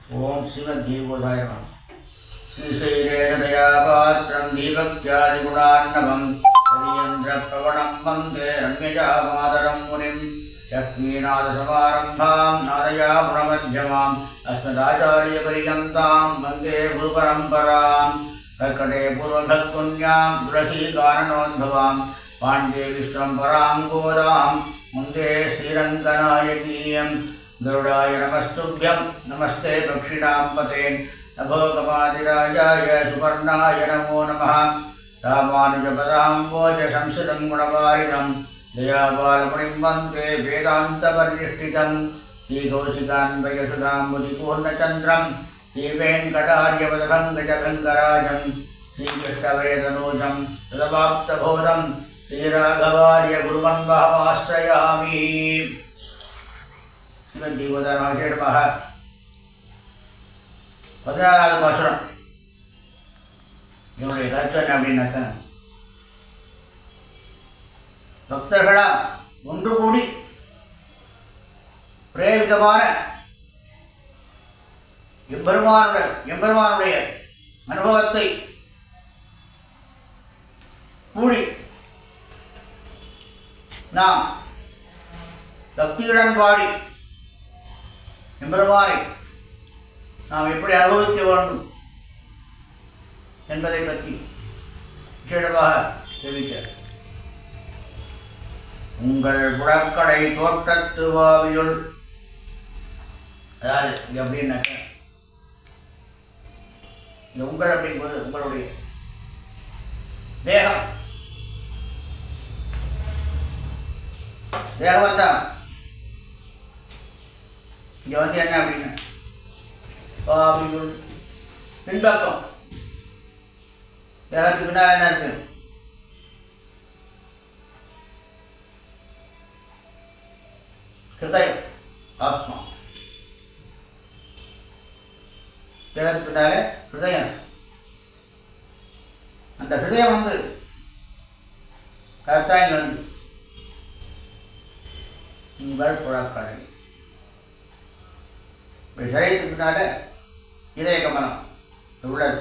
ओम श्रीमद्देवोदाय नमः। श्रीशैलेशदयापात्रं दीपक्त्यादिगुणार्णवं हरियेन्द्रप्रवणं वन्दे रम्यजामातरं मुनिं लक्ष्मीनाथसमारम्भां नादयामुनमध्यमाम् अस्मदाचार्यपर्यन्तां वन्दे गुरुपरम्परां कर्कटे पूर्वभक्पुण्यां दुरहीकाननोद्भवां पाण्डे विश्वम्भरां गोदां वन्दे श्रीरङ्गनायकीयं गरुडाय नमस्तुभ्यं नमस्ते पक्षिणां पते नभोगमादिराजाय सुपर्णाय नमो नमः। रामानुजपदाम्बोज संसदं गुणवारिणं दयाबालमुनिं वन्दे वेदान्तपरिनिष्ठितं श्रीकौशिकान्वयसुधाम्बुधिपूर्णचन्द्रं श्रीवेङ्कटार्यपदभङ्गजभङ्गराजं श्रीकृष्णवेदनूजं तदवाप्तबोधं श्रीराघवार्य गुरुवन्वहमाश्रयामि। श्रीमद्देवोदायनमः। 14வது பாசுரம். இதனுடைய கருத்து என்ன அப்படின்னாக்க, பக்தர்களா ஒன்று கூடி பிரேரிதமான எம்பெருமானுடைய அனுபவத்தை கூடி நாம் பக்தியுடன் பாடி எம்பெருமானை நாம் எப்படி அனுபவிக்க வேண்டும் என்பதை பற்றி விசேஷமாக தெரிவித்தார். உங்கள் புறக்கடை தோட்டத்து வாவியுள், அதாவது இது அப்படின்னாக்க, இந்த உங்கள் அப்படிங்கும்போது உங்களுடைய தேகம் தான் இங்க வந்து என்ன அப்படின்னா பின்பக்கம் தேகத்துக்கு பின்னால் என்ன இருக்கு? ஹிருதயம், ஆத்மா. தேகத்துக்கு பின்னாலே ஹிருதயம். அந்த ஹிருதயம் வந்து கரெக்டாக வந்து உங்கள் புறக்கடை. சரீரத்துக்கு பின்னால இதய கமனம் உள்ளது.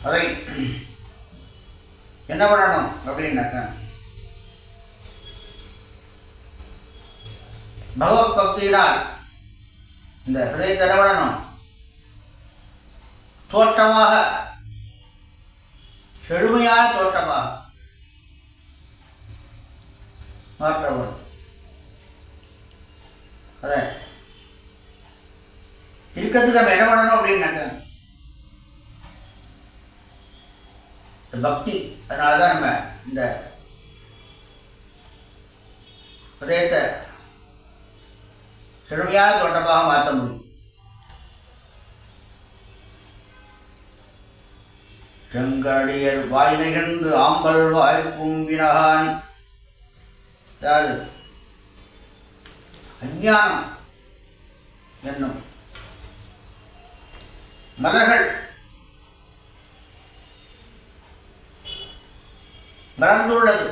அதை என்ன பண்ணணும் அப்படின்னாக்க, பகவத் பக்தியினால் இந்த ஹிருதயத்தை என்ன பண்ணணும்? தோட்டமாக, செழுமையான தோட்டமாக மாற்ற வேண்டும். அதை இருக்கிறதுக்கு நம்ம என்ன பண்ணணும் அப்படின்னாக்க, பக்தி. அதனாலதான் நம்ம இந்த ஹிருதயத்தை செழுமையான தோட்டமாக மாற்ற முடியும். செங்கடியர் வாய் நெகிழ்ந்து ஆம்பல் வாய் கும்பினகான். அதாவது அஞ்ஞானம் என்னும் மலர்கள் மலர்ந்துள்ளது.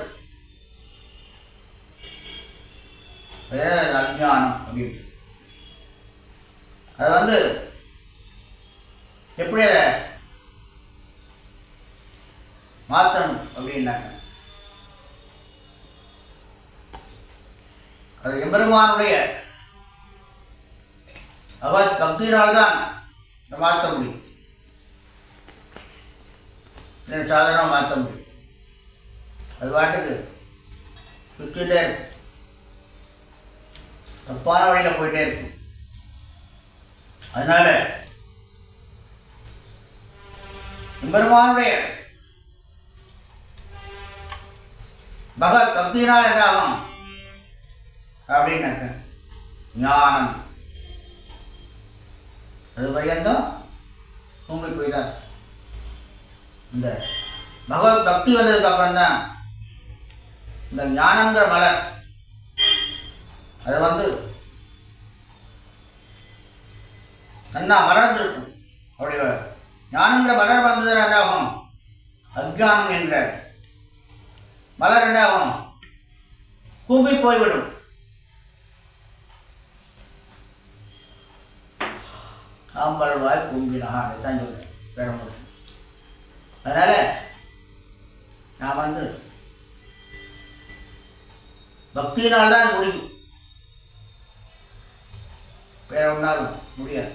அஞ்ஞானம் அப்படின்னு அது வந்து எப்படி அதை மாற்றணும் அப்படின்னாக்க, அது எம்பெருமானுடைய பகவத் பக்தியினால்தான் மாற்ற முடியும். சாதனம் மாற்ற முடியும். அது பாட்டுக்கு சுற்றிட்டே இருக்கும், தப்பான வழியில போயிட்டே இருக்கும். அதனால எம்பெருமானுடைய பகவத் பக்தியினால் என்ன ஆகும் அப்படின்னாக்க, ஞானம். அது பையன்தான் தூங்கி போய்தான். இந்த பகவத் பக்தி வந்ததுக்கு அப்புறம் தான் இந்த ஞானங்கிற மலர் அது வந்து நன்னா மலர்ந்திருக்கும். அப்படி ஞானங்கிற மலர் வந்தது என்ன ஆகும்? அஜ்ஞானம் என்ற மலர் என்ன ஆகும்? கூம்பி போய்விடும். ஆம்பல்வாய் கும்பினான் தான் சொல்றேன் வேற ஒன்று. அதனால நான் பக்தியினால்தான் முடியும், வேற ஒன்றாலும் முடியாது.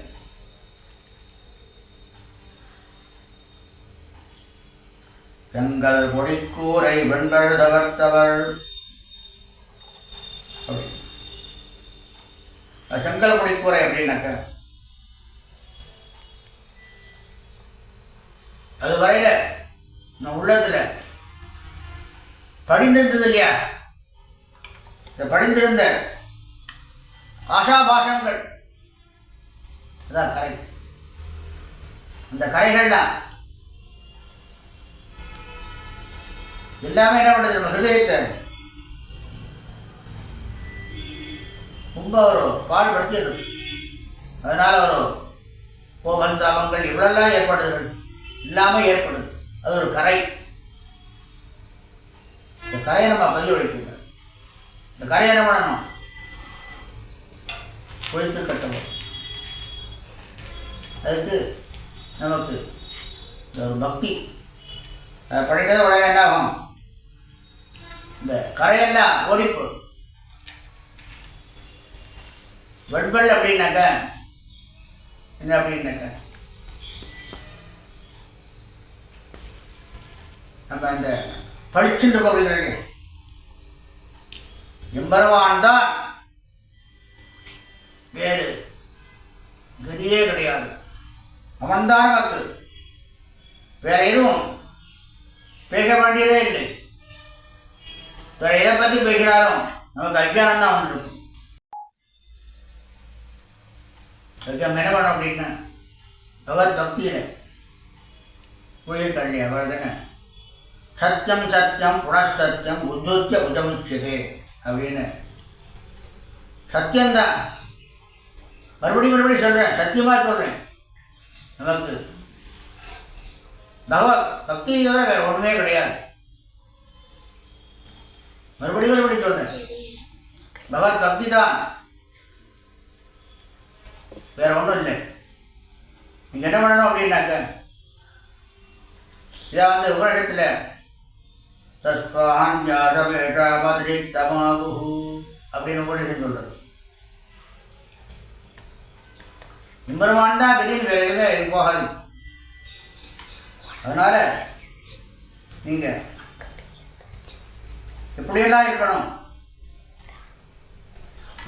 செங்கல் பொடிக்கூரை வெண்கள் தகர்த்தவர். செங்கல் பொடிக்கூரை அப்படின்னாக்க அது வரையில நம்ம உள்ளத்துல படிந்திருந்தது இல்லையா, இந்த படிந்திருந்த ஆஷாபாஷங்கள் அதான் கரை. அந்த கரைகள்லாம் எல்லாமே என்ன பண்றது, நம்ம ஹிருதயத்தை ரொம்ப ஒரு பாடுபடுத்தியது. அதனால ஒரு கோபம் தாபங்கள் இவ்வளெல்லாம் ஏற்படுது இல்லாம ஏற்படுது. அது ஒரு கரை. இந்த கரையை நம்ம பதிவு வைக்க, இந்த கரையை என்ன பண்ணணும், ஒழித்து கட்டணும். அதுக்கு நமக்கு ஒரு பக்தி அதை படிக்கிறது உடனே என்ன ஆகும், இந்த கரையெல்லாம் ஓடிப்பு. வெண்பல் அப்படின்னாக்க என்ன அப்படின்னாக்க நம்ம இந்த பளிச்சுண்டு கோவில்கள் எம்பெருமான் தான், வேறு கதியே கிடையாது. அவன்தான் நமக்கு, வேற எதுவும் பேச வேண்டியதே இல்லை. வேற எதை பத்தி பேசினாலும் நமக்கு அஜ்ஞானம் தான் வந்துருக்கும். அதுக்கு நம்ம என்ன பண்ணோம் அப்படின்னா பகவத் பக்தியில புரியுது இல்லையா, அவர் தானே சத்தியம் சத்தியம் புனசத்தியம் உத்தூத்திய உதமுச்சதே அப்படின்னு. சத்தியம்தான், மறுபடியும் சொல்றேன், சத்தியமா சொல்றேன். நமக்கு பகவத் பக்தி தவிர வேற ஒண்ணுமே கிடையாது. மறுபடியும் சொல்றேன், பகவத் பக்தி தான், வேற ஒண்ணும் இல்லை. நீங்க என்ன பண்ணணும் அப்படின்னாக்க இதை உபநிஷத்துல அப்படின்னு உபநிஷம் சொல்றது. எம்பெருமான் தான் திடீர்னு வேற எதுவுமே இது போகாது. அதனால நீங்க எப்படியெல்லாம் இருக்கணும்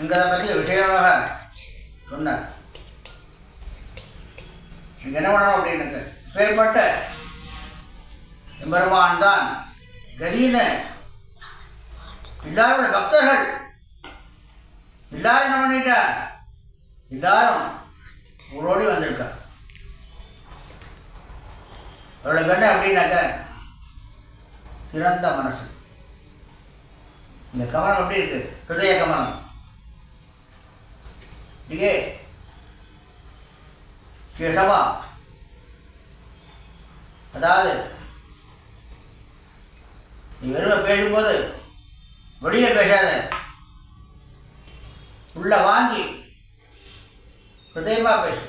எங்களை பற்றி விஷயமாக சொன்னார். நீங்க என்ன பண்ணணும் அப்படின்னு செயல்பட்ட எம்பெருமான் தான் கதியின எல்லாரும் பக்தர்கள் எல்லாரும் என்ன பண்ணிட்டா, எல்லாரும் ஓடி வந்திருக்கா. அவளுக்கு என்ன அப்படின்னாக்க சிறந்த மனசு. இந்த கமலம் எப்படி இருக்கு, ஹிருதய கமலம். இங்கே கேசவா, அதாவது நீ வெறுமை பேசும்போது வெளியே பேசாத, உள்ள வாங்கி ஹிருதயமா பேசு.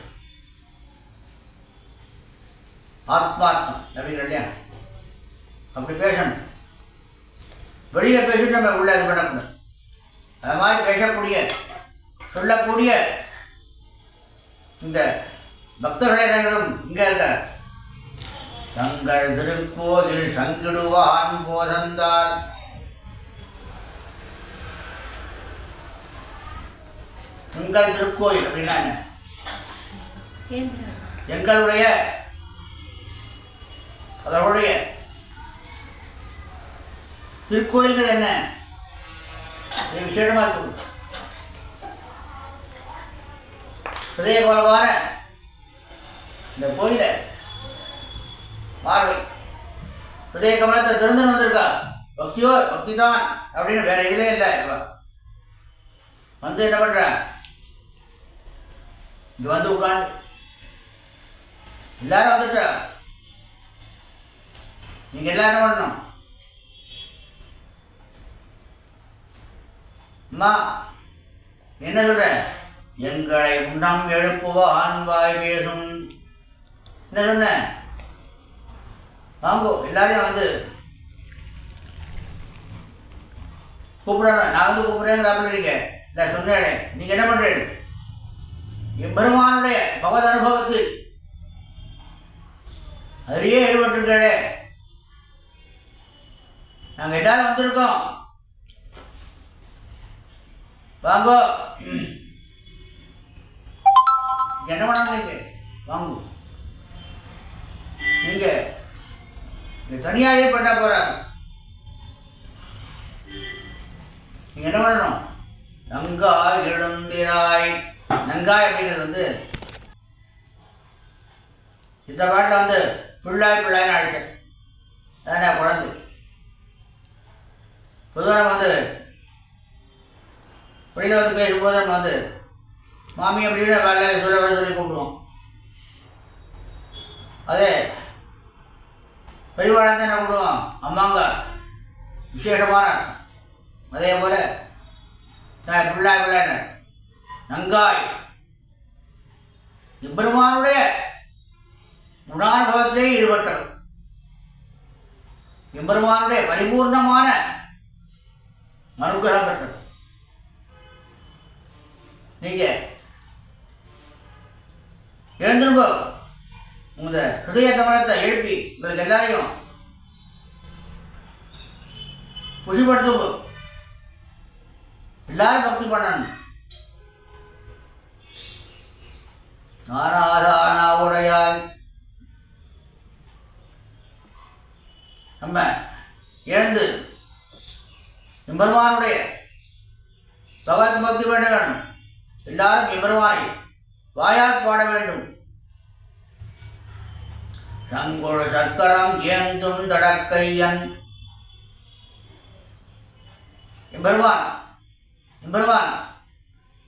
ஆத்மார்த்தம் அப்படிங்கிற இல்லையா, அப்படி பேசணும். வெளியே பேசிட்டு நம்ம உள்ள இது பண்ணக்கூடாது. அது மாதிரி பேசக்கூடிய சொல்லக்கூடிய இந்த பக்தர்களும் இங்க இருக்க தங்கள் திருக்கோயில் சங்கிடுவான் போதந்தார். உங்கள் திருக்கோயில் அப்படின்னா எங்களுடைய அவர்களுடைய திருக்கோயில்கள் என்ன விசேஷமா இருக்கும். ஹிருதய கோலமான இந்த கோயில பார்வை ஹிருதய கமலத்தை திறந்து வந்திருக்கா. பக்தியோ பக்தி தான் அப்படின்னு வேற இதுலே இல்லை. என்ன பண்ற, இங்க உட்காந்து எல்லாரும் வந்துட்டா. நீங்க எல்லாரும் என்ன பண்ணணும், அம்மா என்ன சொல்ற, எங்களை உண்ணம் எழுப்புவான் வாய் பேசும். என்ன சொன்ன? வாங்கோ எல்லாரையும் வந்து கூப்பிடணும். நான் வந்து கூப்பிடுறேங்கிறாப்புல நீங்க இல்லை சொன்னேன். நீங்க என்ன பண்றீங்க? எம்பெருமானுடைய பகவத் அனுபவத்தில் அதிலேயே ஈடுபட்டிருக்கே. நாங்க எல்லாரும் வந்திருக்கோம். வாங்கோ. என்ன பண்ணணும்? நீங்க வாங்க. நீங்க தனியாகவே பண்ண போறாங்க. நீங்க என்ன பண்ணணும்? நங்காய் எழுந்திராய். நங்காய் அப்படிங்கிறது வந்து இந்த பாட்டில் வந்து பிள்ளாய் பிள்ளாய்னு அழைச்ச அதான் குழந்தை. பொதுவாக வந்து வெளியில் வந்து பேசும்போது நம்ம வந்து மாமி அப்படின்னு வேலை சொல்லி கூப்பிடுவோம். அதே பெரியவாழ்ந்து என்ன கூப்பிடுவோம்? அம்மாங்க விசேஷமான. அதே போல பிள்ளாய் பிள்ளாய் நங்காய் எம்பெருமானுடைய குணானுபவத்திலே ஈடுபட்டவர். எம்பெருமானுடைய பரிபூர்ணமான அனுகிரகம் பெற்றது. நீங்க எழுந்திருங்கோ. உங்க ஹிருதய கவனத்தை எழுப்பி உங்களுக்கு எல்லாரையும் குஷிப்படுத்துங்க. எல்லாரும் பக்தி பண்ணணும். நாராதானாவுடையாய் நம்ம எழுந்து எம்பெருமானுடைய பகவத் பக்தி பண்ண வேண்டும். எல்லாரும் எம்பெருமானை வாயால் பாட வேண்டும். சங்குழ சக்கரம் ஏந்தும் தடக்கையன். எம்பெருமான்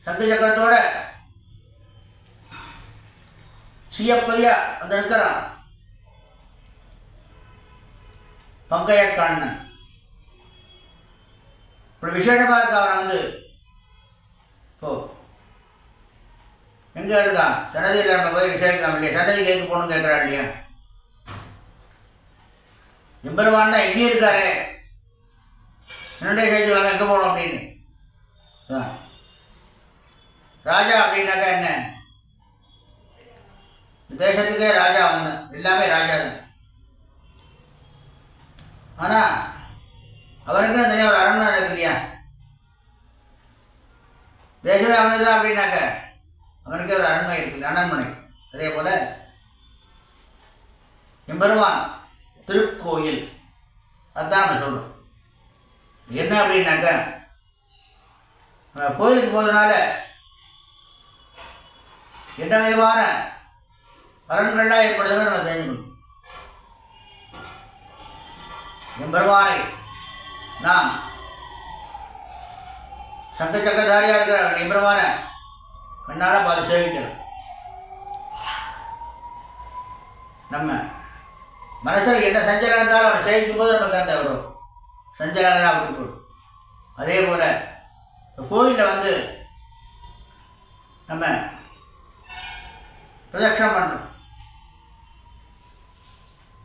சங்கு சக்கரத்தோட சீயப்பையா வந்து இருக்கிறான். பங்கைய கண்ணன் இப்படி விசேஷமா இருக்க. அவன் வந்து எங்க இருக்கான்? சன்னதியில் நம்ம போய் விசேஷம் இல்லையா? சன்னதி கேட்க போகணும் கேட்கிறான் இல்லையா? எம்பெருமான் தான் எங்கேயும் இருக்காரு. என்னுடைய சேர்த்து எங்க போகணும் அப்படின்னு. ராஜா அப்படின்னாக்கா என்ன? தேசத்துக்கே ராஜா வந்து எல்லாமே ராஜா தான். ஆனா அவருக்கு தனியாக ஒரு அரண்மனை இருக்கு இல்லையா? தேசமே அவனுதான் அப்படின்னாக்க அவனுக்கே ஒரு அரண்மனை இருக்கு, அரண்மனை. அதே போல எம்பெருமான் திருக்கோயில் அதுதான் நம்ம சொல்றோம். என்ன அப்படின்னாக்க கோயிலுக்கு போவதனால என்ன விதமான பலன்கள்லாம் ஏற்படுதுன்னு நம்ம தெரிஞ்சுக்கணும். எம்பெருமானை நாம் சங்க சக்கரதாரியா இருக்கிற எம்பெருமான கண்ணால பார்த்து சேவிக்கிறோம். நம்ம மனசில் என்ன சஞ்சலம் இருந்தாலும் அவனை சேவிக்கும் போது நமக்கு அந்த ஒரு சஞ்சலம் அப்படி. அதே போல கோயிலில் வந்து நம்ம பிரதட்சணம் பண்றோம்.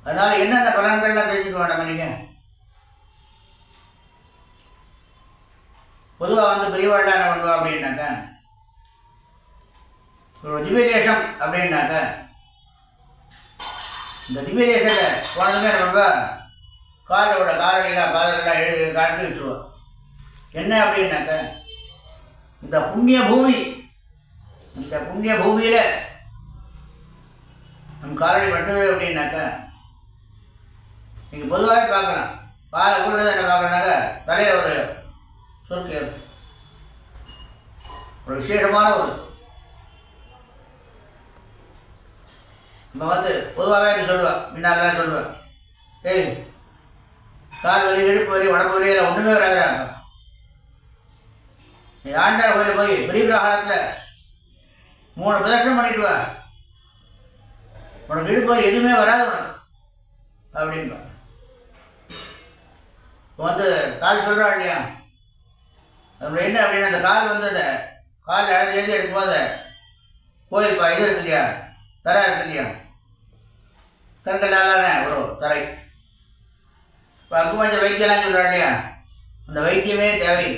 அதனால என்னென்ன பலன்கள்லாம் தெரிஞ்சுக்க வேண்டாம். நீங்க பொதுவாக வந்து பெரியவாழ்லாம் என்ன பண்ணுவா அப்படின்னாக்க ஒரு திவ்யதேசம் அப்படின்னாக்க இந்த திவ்யதேசத்தை போனதுமே நம்ம காலில் உள்ள காலடிலாம் பாதங்கள்லாம் எழுதி காட்டி வச்சுருவோம். என்ன அப்படின்னாக்க இந்த புண்ணிய பூமி, இந்த புண்ணிய பூமியில நம்ம காலடி பட்டது அப்படின்னாக்க நீங்க பொதுவாகவே பார்க்கலாம். காலை ஊர்ல என்ன பார்க்கறனாக்க தலையில ஒரு சொற்கு ஒரு விசேஷமான ஒரு நம்ம வந்து பொதுவாகவே சொல்லுவேன். முன்னாலாம் சொல்லுவேன், ஏய் கால் வலி, இடுப்பு வலி, உடம்பு வலி எல்லாம் ஒண்ணுமே வராது. நீ ஆண்டா கோயில போய் பெரிய பிரகாரத்துல 3 பிரதட்சணம் பண்ணிட்டு வா, உனக்கு இடுப்பு வலி எதுவுமே வராது உனக்கு அப்படின்பா. வந்து கால் சொல்றா இல்லையா? அது என்ன அப்படின்னா அந்த கால் வந்து அந்த காலில் எழுதி எடுக்கும்போது கோயில் இது இருக்கு இல்லையா, தரை இருக்கு இல்லையா, கற்களாலான ஒரு தரை. இப்போ அக்குபஞ்சர் வைத்தியெல்லாம் சொல்கிறோம் இல்லையா, அந்த வைத்தியமே தேவை.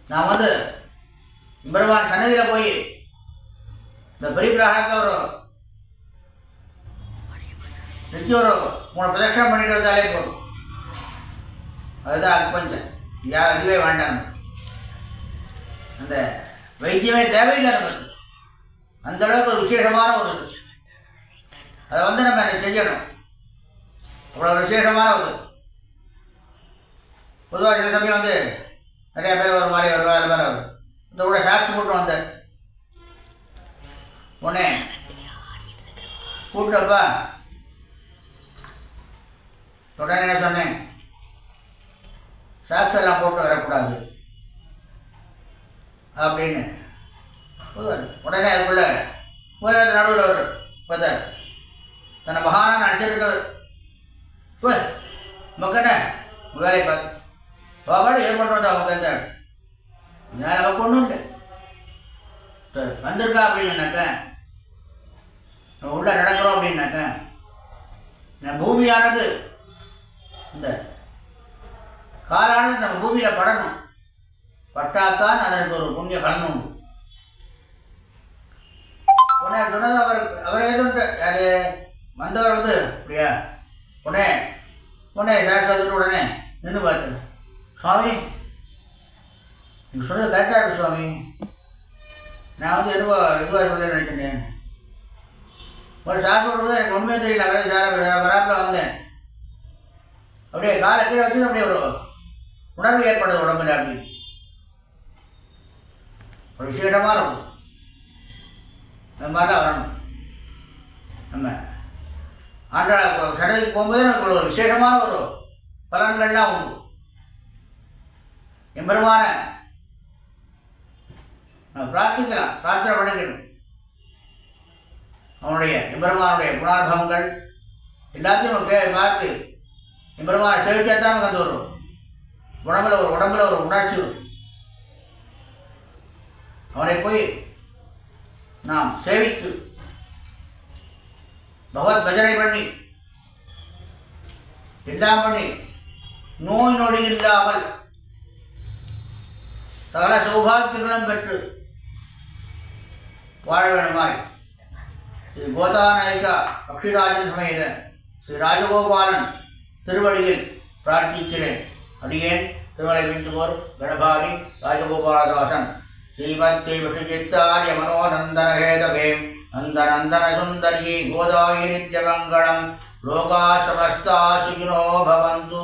நான் வந்து பெருமான் சன்னதியில் போய் இந்த பெரிய பிராகத்தை ஒரு நிச்சயம் ஒரு 3 பிரதட்சணம் பண்ணிட்டு வந்தாலே போதும். அதுதான் அக்குபஞ்சர். இதுவே வேண்டாம், அந்த வைத்தியமே தேவையில்லை நமக்கு. அந்த அளவுக்கு ஒரு விசேஷமான ஒரு இது. அதை வந்து நம்ம செய்யணும். அவ்வளோ விசேஷமான ஒரு பொதுவாக சில சமயம் வந்து நிறைய பேர் ஒரு மாதிரி வருவா, அது மாதிரி வரும். இந்த கூட சாட்சி போட்டு வந்தேன் உடனே கூப்பிட்டப்பா உடனே என்ன சொன்னேன், சாக்ஸ் எல்லாம் போட்டு வரக்கூடாது அப்படின்னு. உடனே அதுக்குள்ள நடுவில் ஒரு பதர் தன்னை மகான நினைச்சிருக்கிறது. மக்கன வேலையை பார்த்து பாடு ஏற்பட்டு அவங்க இருந்தாள். நமக்கு ஒன்றும் இல்லை வந்திருக்கா அப்படின்னாக்க, நம்ம உள்ள நடக்கிறோம் அப்படின்னாக்க, பூமியானது இந்த காலானது நம்ம பூமியில படணும். பட்டாத்தான் அதற்கு ஒரு புண்ணிய பலன் உண்டு. உடனே சொன்னது அவர் எதுன்ட்டு யாரு வந்தவர் வந்து அப்படியா உடனே சாஸ்திரத்துட்டு உடனே நின்று பார்த்து, சுவாமி நீங்க சொன்னது கரெக்டாக இருக்கு சுவாமி, நான் வந்து இதுவாக சொல்ல நினைச்சேன். ஒரு சாப்பிடுறது எனக்கு ஒன்றுமே தெரியல. வராப்பில் வந்தேன், அப்படியே காலை கீழே வச்சு அப்படியே ஒரு உணர்வு ஏற்படுது உடம்புல. அப்படி ஒரு விசேஷமாக இருக்கும். அந்த மாதிரிலாம் வரணும். நம்ம ஆண்டா சடங்குக்கு போகும்போது நமக்கு ஒரு விசேஷமான ஒரு பலன்கள்லாம் உண்டு. எம்பெருமான பிரார்த்திக்கலாம், பிரார்த்தனை பண்ணிக்கணும். அவனுடைய எம்பெருமானுடைய குணார்த்தங்கள் எல்லாத்தையும் நம்ம பார்த்து எம்பெருமான சேவிச்சாதான் நமக்கு அந்த ஒரு உடம்புல ஒரு உணர்ச்சி வரும். அவனை போய் நாம் சேவித்து பகவத் பஜனை பண்ணி எல்லாம் பண்ணி நோய் நொடி இல்லாமல் சகல சௌபாகியங்களும் பெற்று வாழ வேண்டுமாய் ஸ்ரீ கோதாநாயகா பக்ஷிராஜன் சமேத ஸ்ரீ ராஜகோபாலன் திருவடியில் பிரார்த்திக்கிறேன். அடியேன் திருமலை விந்துவோர் கணபாடி ராஜகோபாலதாசன் ஸ்ரீமத்தே விஷிச்சித்தாரிய மனோநந்தனஹேதவே நந்தநந்தன சுந்தரி கோதாயை நித்யமங்கலம். லோகா சமஸ்தா சுகினோ பவந்து.